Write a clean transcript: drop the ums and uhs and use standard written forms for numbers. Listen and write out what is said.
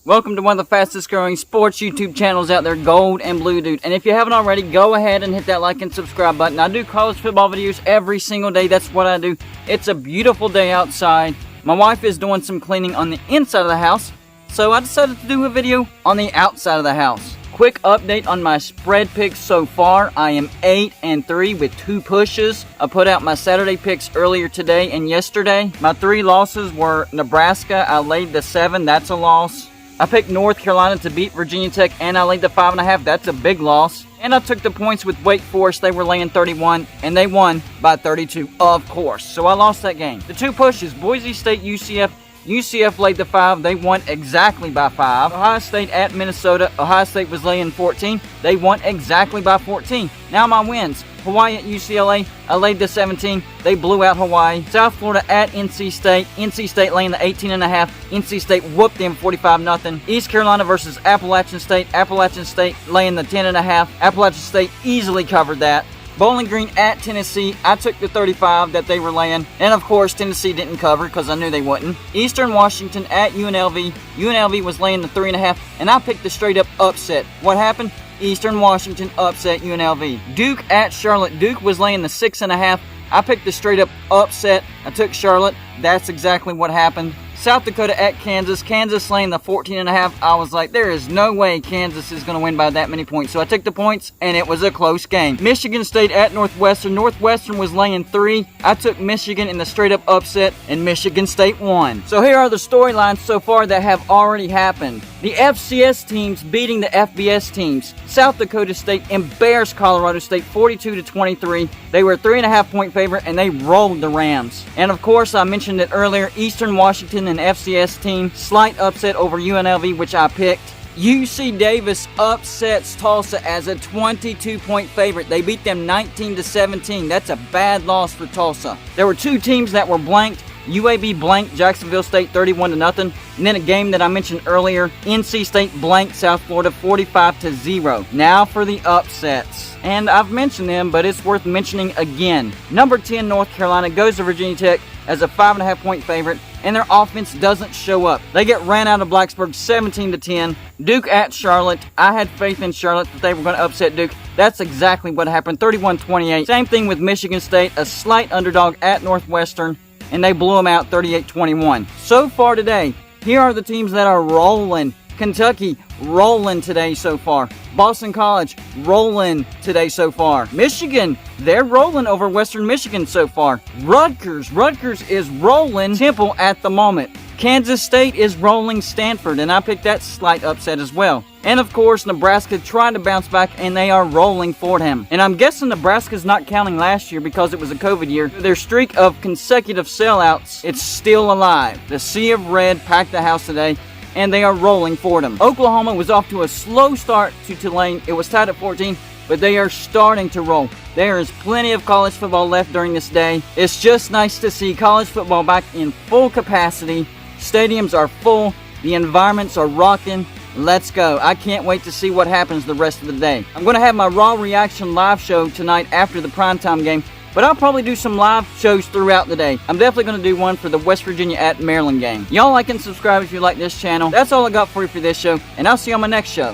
Welcome to one of the fastest growing sports YouTube channels out there, Gold and Blue Dude. And if you haven't already, go ahead and hit that like and subscribe button. I do college football videos every single day. That's what I do. It's a beautiful day outside. My wife is doing some cleaning on the inside of the house, so I decided to do a video on the outside of the house. Quick update on my spread picks so far. I am 8-3 with 2 pushes. I put out my Saturday picks earlier today and yesterday. My 3 losses were Nebraska. I laid the 7. That's a loss. I picked North Carolina to beat Virginia Tech, and I laid the 5.5. That's a big loss. And I took the points with Wake Forest. They were laying 31, and they won by 32, of course. So I lost that game. The 2 pushes, Boise State, UCF. UCF laid the 5. They won exactly by 5. Ohio State at Minnesota. Ohio State was laying 14. They won exactly by 14. Now my wins. Hawaii at UCLA. I laid the 17. They blew out Hawaii. South Florida at NC State. NC State laying the 18.5. NC State whooped them 45-0. East Carolina versus Appalachian State. Appalachian State laying the 10.5. Appalachian State easily covered that. Bowling Green at Tennessee. I took the 35 that they were laying. And of course, Tennessee didn't cover because I knew they wouldn't. Eastern Washington at UNLV. UNLV was laying the 3.5. And I picked the straight up upset. What happened? Eastern Washington upset UNLV. Duke at Charlotte. Duke was laying the 6.5. I picked the straight up upset. I took Charlotte. That's exactly what happened. South Dakota at Kansas. Kansas laying the 14.5. I was like, there is no way Kansas is going to win by that many points. So I took the points, and it was a close game. Michigan State at Northwestern. Northwestern was laying 3. I took Michigan in the straight-up upset, and Michigan State won. So here are the storylines so far that have already happened. The FCS teams beating the FBS teams. South Dakota State embarrassed Colorado State 42-23. They were a 3.5-point favorite, and they rolled the Rams. And of course, I mentioned it earlier, Eastern Washington and FCS team, slight upset over UNLV, which I picked. UC Davis upsets Tulsa as a 22-point favorite. They beat them 19-17. That's a bad loss for Tulsa. There were 2 teams that were blanked. UAB blanked Jacksonville State 31-0. And then a game that I mentioned earlier, NC State blanked South Florida 45-0. Now for the upsets. And I've mentioned them, but it's worth mentioning again. Number 10, North Carolina, goes to Virginia Tech as a 5.5-point favorite, and their offense doesn't show up. They get ran out of Blacksburg 17-10. Duke at Charlotte. I had faith in Charlotte that they were going to upset Duke. That's exactly what happened, 31-28. Same thing with Michigan State, a slight underdog at Northwestern, and they blew them out 38-21. So far today, here are the teams that are rolling. Kentucky, rolling today so far. Boston College, rolling today so far. Michigan, they're rolling over Western Michigan so far. Rutgers is rolling Temple at the moment. Kansas State is rolling Stanford, and I picked that slight upset as well. And of course, Nebraska tried to bounce back, and they are rolling Fordham. And I'm guessing Nebraska's not counting last year because it was a COVID year. Their streak of consecutive sellouts, it's still alive. The Sea of Red packed the house today, and they are rolling Fordham. Oklahoma was off to a slow start to Tulane. It was tied at 14, but they are starting to roll. There is plenty of college football left during this day. It's just nice to see college football back in full capacity. Stadiums are full. The environments are rocking. Let's go. I can't wait to see what happens the rest of the day. I'm going to have my Raw Reaction live show tonight after the primetime game, but I'll probably do some live shows throughout the day. I'm definitely going to do one for the West Virginia at Maryland game. Y'all like and subscribe if you like this channel. That's all I got for you for this show, and I'll see you on my next show.